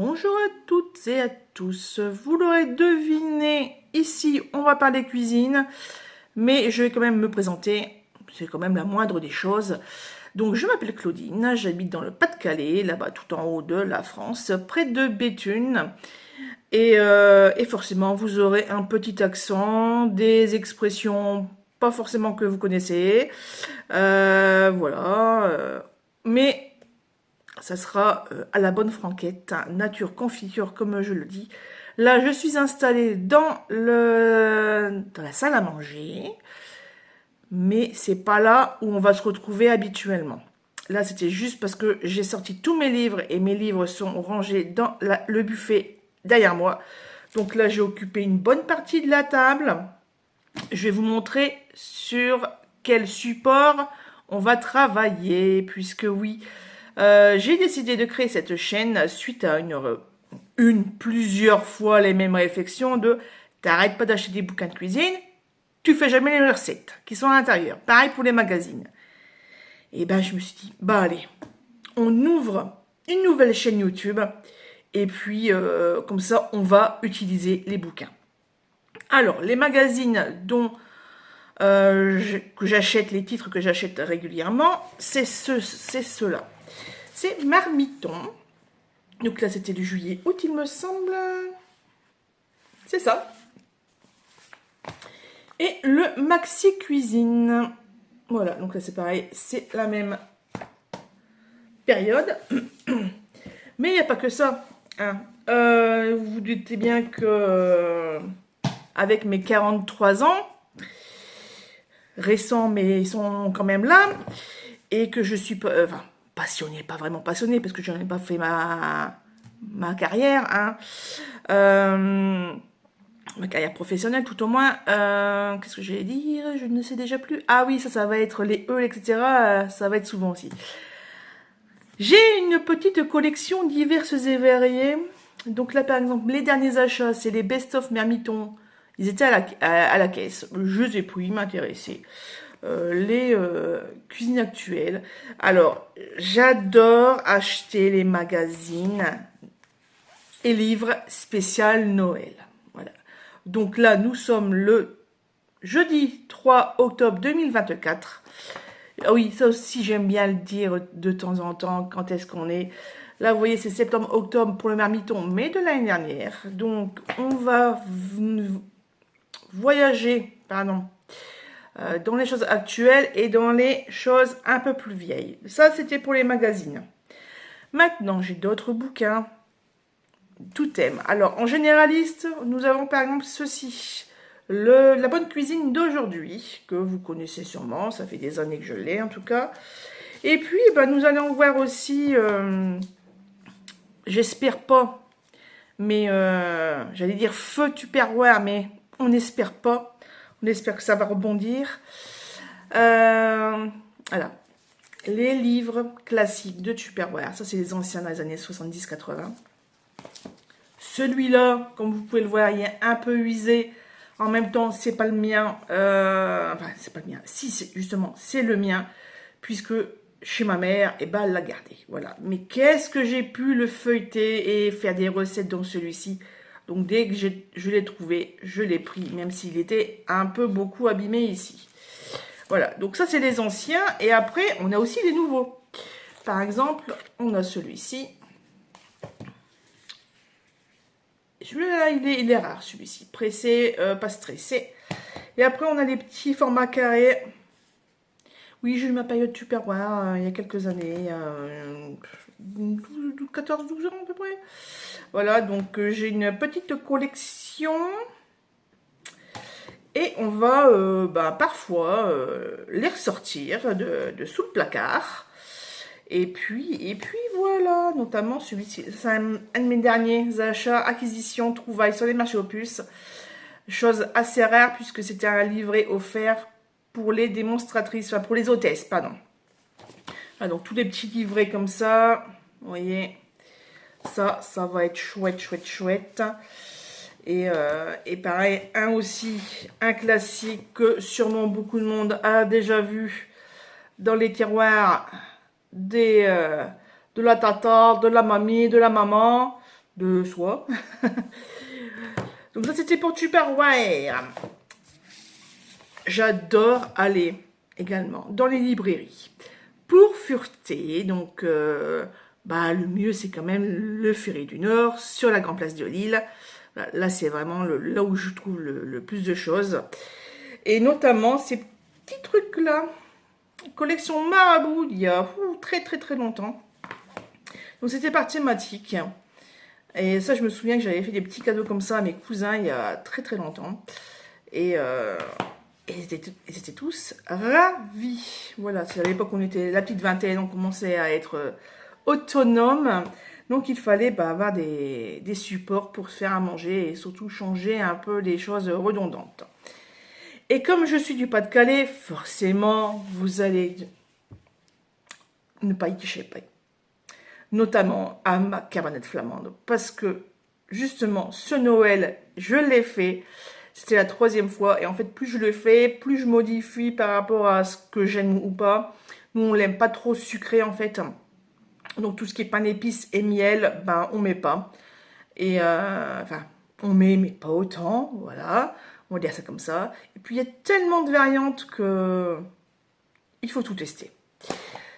Bonjour à toutes et à tous. Vous l'aurez deviné, ici on va parler cuisine, mais je vais quand même me présenter, c'est quand même la moindre des choses. Donc je m'appelle Claudine, j'habite dans le Pas-de-Calais, là-bas tout en haut de la France, près de Béthune. Et forcément vous aurez un petit accent, des expressions pas forcément que vous connaissez, voilà, mais ça sera à la bonne franquette, nature confiture comme je le dis. Là, je suis installée dans la salle à manger, mais c'est pas là où on va se retrouver habituellement. Là, c'était juste parce que j'ai sorti tous mes livres et mes livres sont rangés dans le buffet derrière moi. Donc là, j'ai occupé une bonne partie de la table. Je vais vous montrer sur quel support on va travailler, puisque oui, j'ai décidé de créer cette chaîne suite à plusieurs fois les mêmes réflexions de t'arrêtes pas d'acheter des bouquins de cuisine, tu fais jamais les recettes qui sont à l'intérieur. Pareil pour les magazines. Et ben je me suis dit, bah allez, on ouvre une nouvelle chaîne YouTube et puis comme ça on va utiliser les bouquins. Alors les magazines que j'achète, les titres que j'achète régulièrement, c'est ceux-là. C'est Marmiton. Donc là, c'était du juillet-août, il me semble. C'est ça. Et le Maxi Cuisine. Voilà, donc là, c'est pareil. C'est la même période. Mais il n'y a pas que ça. Hein. Vous vous doutez bien que avec mes 43 ans, récents, mais ils sont quand même là, et que je suis pas... passionnée, pas vraiment passionnée, parce que je n'en ai pas fait ma carrière, hein. Ma carrière professionnelle tout au moins. Qu'est-ce que j'allais dire? Je ne sais déjà plus. Ah oui, ça va être les E, etc. Ça va être souvent aussi. J'ai une petite collection diverses et variées. Donc là, par exemple, les derniers achats, c'est les best-of Marmiton. Ils étaient à la caisse. Je les ai pris, ils m'intéressaient. Les cuisines actuelles. Alors, j'adore acheter les magazines et livres spécial Noël. Voilà. Donc là, nous sommes le jeudi 3 octobre 2024. Ah oui, ça aussi, j'aime bien le dire de temps en temps, quand est-ce qu'on est. Là, vous voyez, c'est septembre-octobre pour le Marmiton, mais de l'année dernière. Donc, on va voyager, dans les choses actuelles et dans les choses un peu plus vieilles. Ça, c'était pour les magazines. Maintenant, j'ai d'autres bouquins. Tout thème. Alors, en généraliste, nous avons par exemple ceci. La bonne cuisine d'aujourd'hui, que vous connaissez sûrement. Ça fait des années que je l'ai, en tout cas. Et puis, nous allons voir aussi... j'espère pas, mais j'allais dire feu Tupperware, mais on n'espère pas. On espère que ça va rebondir. Voilà. Les livres classiques de Tupperware. Ça, c'est les anciens dans les années 70-80. Celui-là, comme vous pouvez le voir, il est un peu usé. En même temps, c'est pas le mien. Enfin, c'est pas le mien. Si, justement, c'est le mien. Puisque chez ma mère, elle l'a gardé. Voilà. Mais qu'est-ce que j'ai pu le feuilleter et faire des recettes dans celui-ci. Donc dès que je l'ai trouvé, je l'ai pris, même s'il était un peu beaucoup abîmé ici. Voilà, donc ça c'est les anciens, et après on a aussi les nouveaux. Par exemple, on a celui-ci. Celui-là, il est rare, celui-ci. Pressé, pas stressé. Et après, on a les petits formats carrés. Oui, j'ai eu ma période Tupperware il y a quelques années. 14-12 ans à peu près. Voilà, donc j'ai une petite collection. Et on va parfois les ressortir de sous le placard. Et puis voilà, notamment celui-ci. C'est un de mes derniers achats, acquisitions, trouvailles sur les marchés aux puces. Chose assez rare puisque c'était un livret offert pour les démonstratrices, enfin pour les hôtesses, pardon. Voilà, donc tous les petits livrets comme ça, vous voyez, ça va être chouette, chouette, chouette. Et pareil, un classique que sûrement beaucoup de monde a déjà vu dans les tiroirs de la tata, de la mamie, de la maman, de soie. Donc ça, c'était pour Tupperware. J'adore aller également dans les librairies pour fureter. Donc, le mieux, c'est quand même le Ferry du Nord sur la Grande Place de Lille. Voilà, là, c'est vraiment là où je trouve le plus de choses. Et notamment ces petits trucs-là. Collection Marabout, il y a très très très longtemps. Donc, c'était par thématique. Et ça, je me souviens que j'avais fait des petits cadeaux comme ça à mes cousins il y a très très longtemps. Et ils étaient tous ravis. Voilà, c'est à l'époque où on était la petite vingtaine, on commençait à être autonome. Donc il fallait avoir des supports pour se faire à manger et surtout changer un peu les choses redondantes. Et comme je suis du Pas-de-Calais, forcément, vous allez ne pas y échapper. Notamment à ma cabanette flamande. Parce que, justement, ce Noël, je l'ai fait. C'était la 3e fois. Et en fait, plus je le fais, plus je modifie par rapport à ce que j'aime ou pas. Nous, on l'aime pas trop sucré, en fait. Donc, tout ce qui est pain d'épices et miel, on met pas. Et, on met, mais pas autant. Voilà. On va dire ça comme ça. Et puis, il y a tellement de variantes que il faut tout tester.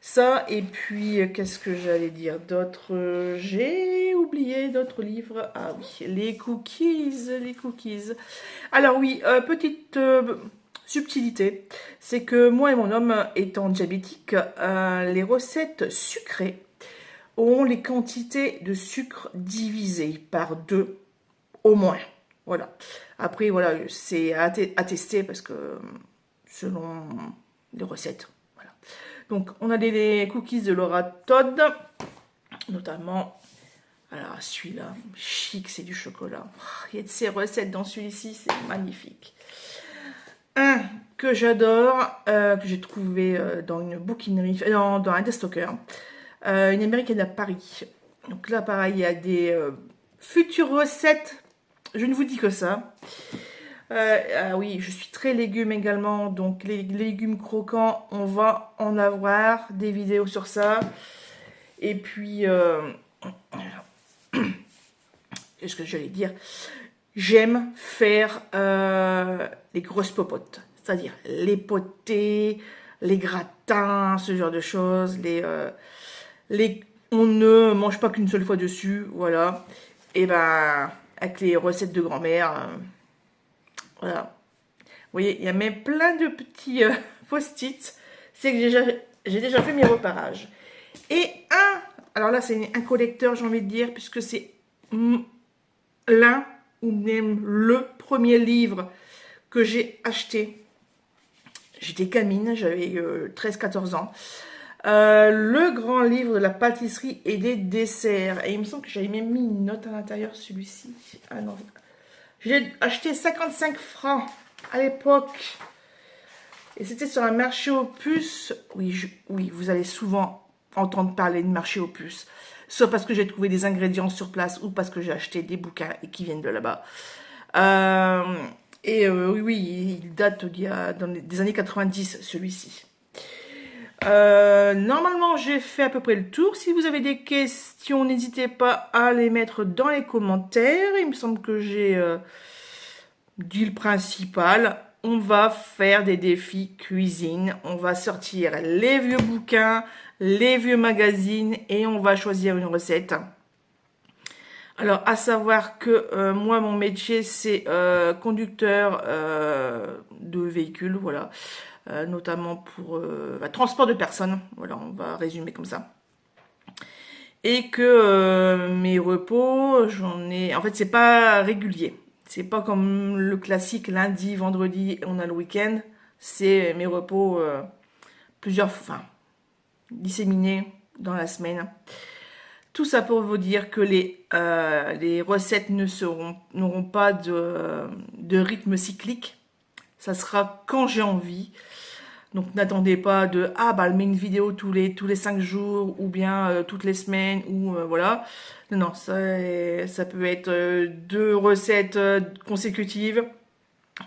Ça, et puis, qu'est-ce que j'allais dire d'autre? J'ai oublié d'autres livres. Ah oui, les cookies, les cookies. Alors oui, petite subtilité, c'est que moi et mon homme, étant diabétiques, les recettes sucrées ont les quantités de sucre divisées par 2 au moins. Voilà. Après, voilà, c'est à tester parce que selon les recettes. Voilà. Donc, on a des cookies de Laura Todd, notamment. Alors, celui-là, chic, c'est du chocolat. Il y a de ces recettes dans celui-ci, c'est magnifique. Un que j'adore, que j'ai trouvé dans une bouquinerie, dans un destocker, une américaine à Paris. Donc là, pareil, il y a des futures recettes. Je ne vous dis que ça. Ah oui, je suis très légumes également, donc les légumes croquants, on va en avoir des vidéos sur ça. Et puis, qu'est-ce que j'allais dire? J'aime faire les grosses popotes, c'est-à-dire les potés, les gratins, ce genre de choses. On ne mange pas qu'une seule fois dessus, voilà. Et avec les recettes de grand-mère. Voilà. Vous voyez, il y a même plein de petits post-it. C'est que j'ai déjà fait mes reparages. Et alors là, c'est un collecteur, j'ai envie de dire, puisque c'est l'un ou même le premier livre que j'ai acheté. J'étais gamine, j'avais 13-14 ans. Le grand livre de la pâtisserie et des desserts. Et il me semble que j'avais même mis une note à l'intérieur, celui-ci. Ah non. J'ai acheté 55 francs à l'époque. Et c'était sur un marché aux puces. Oui, vous allez souvent entendre parler de marché aux puces. Soit parce que j'ai trouvé des ingrédients sur place ou parce que j'ai acheté des bouquins et qui viennent de là-bas. Oui, il date des années 90, celui-ci. Normalement, j'ai fait à peu près le tour. Si vous avez des questions, n'hésitez pas à les mettre dans les commentaires. Il me semble que j'ai dit le principal. On va faire des défis cuisine. On va sortir les vieux bouquins, les vieux magazines et on va choisir une recette. Alors, à savoir que moi, mon métier, c'est conducteur de véhicules, voilà. Notamment pour transport de personnes. Voilà, on va résumer comme ça. Et que mes repos, en fait, c'est pas régulier. C'est pas comme le classique lundi, vendredi, on a le week-end. C'est mes repos disséminés dans la semaine. Tout ça pour vous dire que les recettes n'auront pas de rythme cyclique. Ça sera quand j'ai envie. Donc n'attendez pas elle met une vidéo tous les 5 jours ou bien toutes les semaines ou voilà. Non, ça peut être 2 recettes consécutives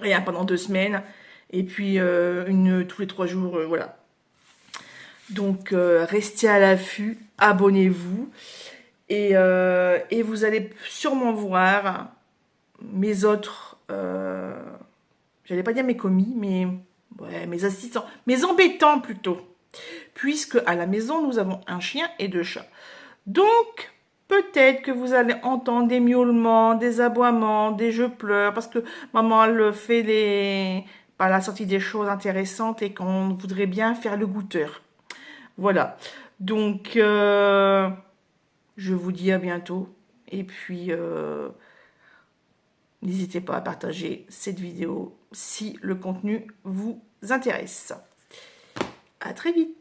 et pendant 2 semaines et puis une tous les 3 jours, voilà. Donc restez à l'affût, abonnez-vous Et vous allez sûrement voir mes autres, j'allais pas dire mes commis, mais ouais, mes assistants, mes embêtants plutôt. Puisque à la maison, nous avons un chien et 2 chats. Donc, peut-être que vous allez entendre des miaulements, des aboiements, des je pleure, parce que maman, elle fait la sortie des choses intéressantes et qu'on voudrait bien faire le goûteur. Voilà. Donc, je vous dis à bientôt. Et puis, n'hésitez pas à partager cette vidéo si le contenu vous intéresse. À très vite.